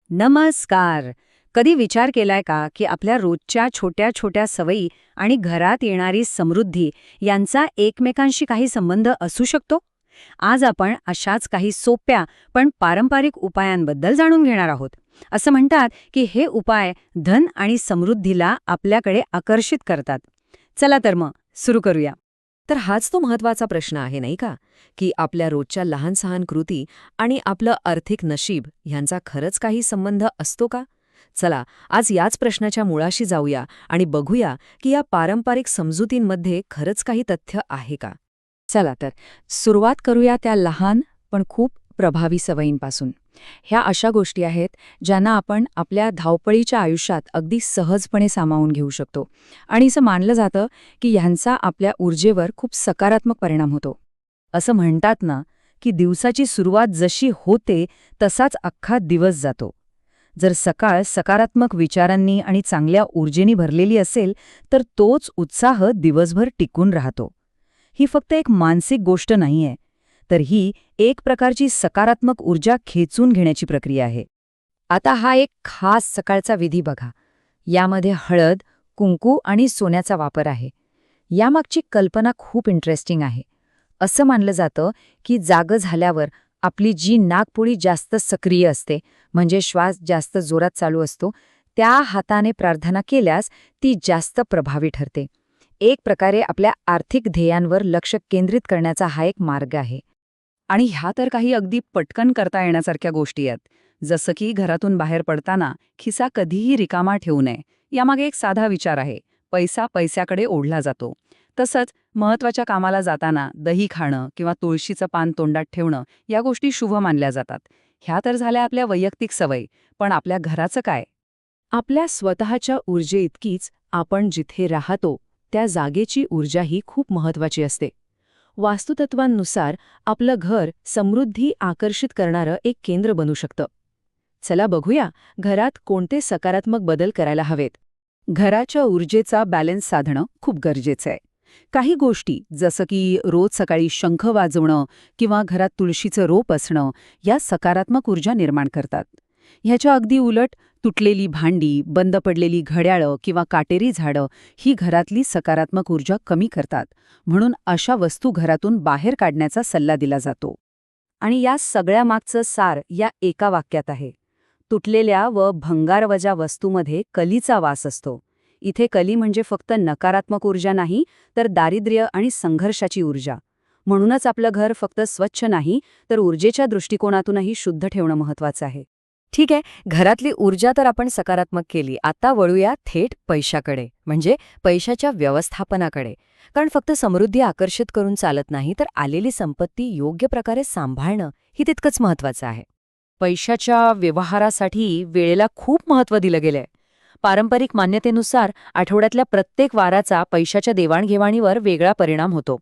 नमस्कार. कधी विचार केलाय का की आपल्या रोजच्या छोट्या छोट्या सवयी आणि घरात येणारी समृद्धी यांचा एकमेकांशी काही संबंध असू शकतो? आज आपण अशाच काही सोप्या पण पारंपरिक उपायांबद्दल जाणून घेणार आहोत. असं म्हणतात की हे उपाय धन आणि समृद्धीला आपल्याकडे आकर्षित करतात. चला तर मग सुरू करूया. तर हाच तो महत्वाचा प्रश्न आहे नाही का, की आपल्या रोजच्या लहान सहान कृती आणि आपलं आर्थिक नशीब ह्यांचा खरंच काही संबंध असतो का? चला आज याच प्रश्नाच्या मुळाशी जाऊया आणि बघूया की या पारंपरिक समजुतींमध्ये खरंच काही तथ्य आहे का. चला तर सुरुवात करूया त्या लहान पण खूप प्रभावी सवयींपासून. ह्या अशा गोष्टी आहेत ज्यांना आपण आपल्या धावपळीच्या आयुष्यात अगदी सहजपणे सामावून घेऊ शकतो आणि असं मानलं जातं की ह्यांचा आपल्या ऊर्जेवर खूप सकारात्मक परिणाम होतो. असं म्हणतात ना की दिवसाची सुरुवात जशी होते तसाच अख्खा दिवस जातो. जर सकाळ सकारात्मक विचारांनी आणि चांगल्या ऊर्जेनी भरलेली असेल तर तोच उत्साह दिवसभर टिकून राहतो. ही फक्त एक मानसिक गोष्ट नाहीये, तर ही एक प्रकारची सकारात्मक ऊर्जा खेचून घेण्याची प्रक्रिया आहे. आता हा एक खास सकाळचा विधी बघा. यामध्ये हळद, कुंकू आणि सोन्याचा वापर आहे. यामागची कल्पना खूप इंटरेस्टिंग आहे. असं मानलं जातं की जागं झाल्यावर आपली जी नाकपुडी जास्त सक्रिय असते, म्हणजे श्वास जास्त जोरात चालू असतो, त्या हाताने प्रार्थना केल्यास ती जास्त प्रभावी ठरते. एक प्रकारे आपल्या आर्थिक ध्येयांवर लक्ष केंद्रित करण्याचा हा एक मार्ग आहे. आणि ह्या तर काही अगदी पटकन करता येण्यासारख्या गोष्टी आहेत. जसं की घरातून बाहेर पडताना खिसा कधीही रिकामा ठेवू नये. यामागे एक साधा विचार आहे, पैसा पैशाकडे ओढला जातो. तसंच महत्त्वाच्या कामाला जाताना दही खाणं किंवा तुळशीचं पान तोंडात ठेवणं या गोष्टी शुभ मानल्या जातात. ह्या तर झाल्या आपल्या वैयक्तिक सवयी, पण आपल्या घराचं काय? आपल्या स्वतःच्या ऊर्जेइतकीच आपण जिथे राहतो त्या जागेची ऊर्जाही खूप महत्वाची असते. वास्तुतत्वांनुसार आपलं घर समृद्धी आकर्षित करणारं एक केंद्र बनू शकतं. चला बघूया घरात कोणते सकारात्मक बदल करायला हवेत. घराच्या ऊर्जेचा बॅलन्स साधणं खूप गरजेचं आहे. काही गोष्टी जसं की रोज सकाळी शंख वाजवणं किंवा घरात तुळशीचं रोप असणं या सकारात्मक ऊर्जा निर्माण करतात. ह्याच्या अगदी उलट तुटलेली भांडी, बंद पडलेली घड्याळं किंवा काटेरी झाडं ही घरातली सकारात्मक ऊर्जा कमी करतात. म्हणून अशा वस्तू घरातून बाहेर काढण्याचा सल्ला दिला जातो. आणि या सगळ्यामागचं सार या एका वाक्यात आहे. तुटलेल्या व भंगारवजा वस्तूमध्ये कलीचा वास असतो. इथे कली म्हणजे फक्त नकारात्मक ऊर्जा नाही, तर दारिद्र्य आणि संघर्षाची ऊर्जा. म्हणूनच आपलं घर फक्त स्वच्छ नाही, तर ऊर्जेच्या दृष्टिकोनातूनही शुद्ध ठेवणं महत्त्वाचं आहे. ठीक आहे, घरातली ऊर्जा तर आपण सकारात्मक केली. आता वळूया थेट पैशाकडे, म्हणजे पैशाच्या व्यवस्थापनाकडे. कारण फक्त समृद्धी आकर्षित करून चालत नाही, तर आलेली संपत्ती योग्य प्रकारे सांभाळणं ही तितकंच महत्त्वाचं आहे. पैशाच्या व्यवहारासाठी वेळेला खूप महत्त्व दिलं गेलंय. पारंपरिक मान्यतेनुसार आठवड्यातल्या प्रत्येक वाराचा पैशाच्या देवाणघेवाणीवर वेगळा परिणाम होतो.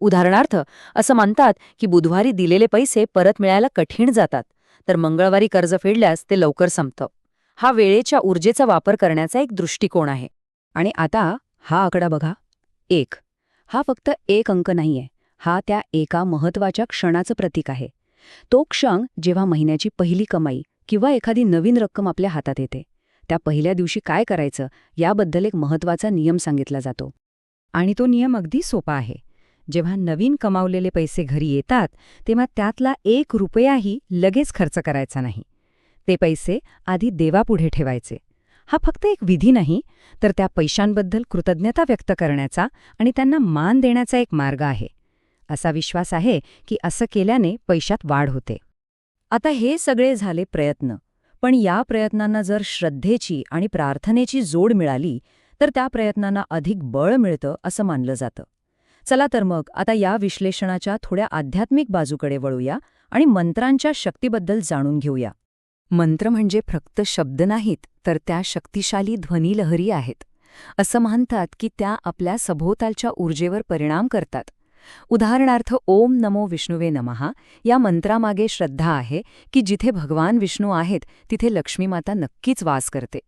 उदाहरणार्थ असं मानतात की बुधवारी दिलेले पैसे परत मिळायला कठीण जातात, तर मंगळवारी कर्ज फेडल्यास ते लवकर संपतं. हा वेळेच्या ऊर्जेचा वापर करण्याचा एक दृष्टिकोन आहे. आणि आता हा आकडा बघा, 1. हा फक्त एक अंक नाहीये, हा त्या एका महत्त्वाच्या क्षणाचं प्रतीक आहे. तो क्षण जेव्हा महिन्याची पहिली कमाई किंवा एखादी नवीन रक्कम आपल्या हातात येते. त्या पहिल्या दिवशी काय करायचं याबद्दल एक महत्त्वाचा नियम सांगितला जातो. आणि तो नियम अगदी सोपा आहे. जेव्हा नवीन कमावलेले पैसे घरी येतात तेव्हा त्यातला 1 रुपयाही लगेच खर्च करायचा नाही. ते पैसे आधी देवापुढे ठेवायचे. हा फक्त एक विधी नाही, तर त्या पैशांबद्दल कृतज्ञता व्यक्त करण्याचा आणि त्यांना मान देण्याचा एक मार्ग आहे. असा विश्वास आहे की असं केल्याने पैशात वाढ होते. आता हे सगळे झाले प्रयत्न, पण या प्रयत्नांना जर श्रद्धेची आणि प्रार्थनेची जोड मिळाली तर त्या प्रयत्नांना अधिक बळ मिळतं असं मानलं जातं. चला तर मग आता या विश्लेषणाच्या थोड्या आध्यात्मिक बाजूकडे वळूया आणि मंत्रांच्या शक्तीबद्दल जाणून घेऊया. मंत्र म्हणजे फक्त शब्द नाहीत, तर त्या शक्तिशाली ध्वनिलहरी आहेत. असं मानतात की त्या आपल्या सभोवतालच्या ऊर्जेवर परिणाम करतात. उदाहरणार्थ ओम नमो विष्णुवे नमः या मंत्रामागे श्रद्धा आहे की जिथे भगवान विष्णू आहेत तिथे लक्ष्मी माता नक्कीच वास करते.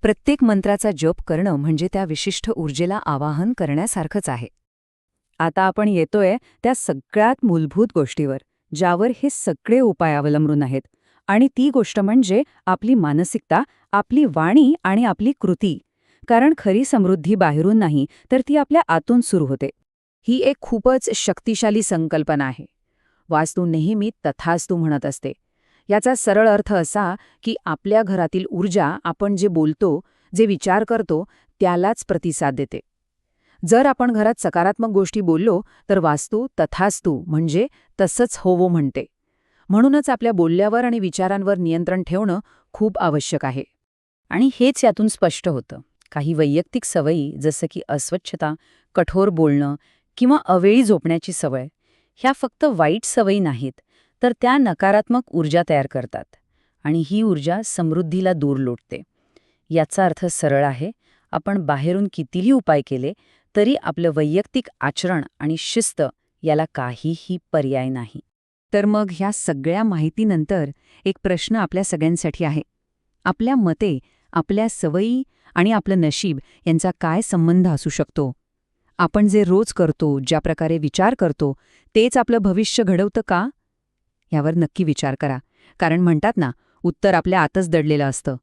प्रत्येक मंत्राचा जप करणं म्हणजे त्या विशिष्ट ऊर्जेला आवाहन करण्यासारखंच आहे. आता आपण येतोय त्या सगळ्यात मूलभूत गोष्टीवर, ज्यावर हे सगळे उपाय अवलंबून आहेत, आणि ती गोष्ट म्हणजे आपली मानसिकता, आपली वाणी आणि आपली कृती. कारण खरी समृद्धी बाहेरून नाही, तर ती आपल्या आतून सुरू होते. ही एक खूपच शक्तिशाली संकल्पना आहे. वास्तू नेहमी तथास्तु म्हणत असते. याचा सरळ अर्थ असा की आपल्या घरातील ऊर्जा आपण जे बोलतो, जे विचार करतो, त्यालाच प्रतिसाद देते. जर आपण घरात सकारात्मक गोष्टी बोललो, तर वास्तू तथास्तु म्हणजे तसंच होवो म्हणते. म्हणूनच आपल्या बोलल्यावर आणि विचारांवर नियंत्रण ठेवणं खूप आवश्यक आहे. आणि हेच यातून स्पष्ट होतं. काही वैयक्तिक सवयी जसं की अस्वच्छता, कठोर बोलणं किंवा अवेळी झोपण्याची सवय, ह्या फक्त वाईट सवयी नाहीत, तर त्या नकारात्मक ऊर्जा तयार करतात. आणि ही ऊर्जा समृद्धीला दूर लोटते. याचा अर्थ सरळ आहे, आपण बाहेरून कितीही उपाय केले, तरी आपलं वैयक्तिक आचरण आणि शिस्त याला काहीही पर्याय नाही. तर मग ह्या सगळ्या माहितीनंतर एक प्रश्न आपल्या सगळ्यांसाठी आहे. आपल्या मते, आपल्या सवयी आणि आपलं नशीब यांचा काय संबंध असू शकतो? आपण जे रोज करतो, ज्या प्रकारे विचार करतो, तेच आपलं भविष्य घडवतं का? यावर नक्की विचार करा. कारण म्हणतात ना, उत्तर आपल्या आतच दडलेलं असतं.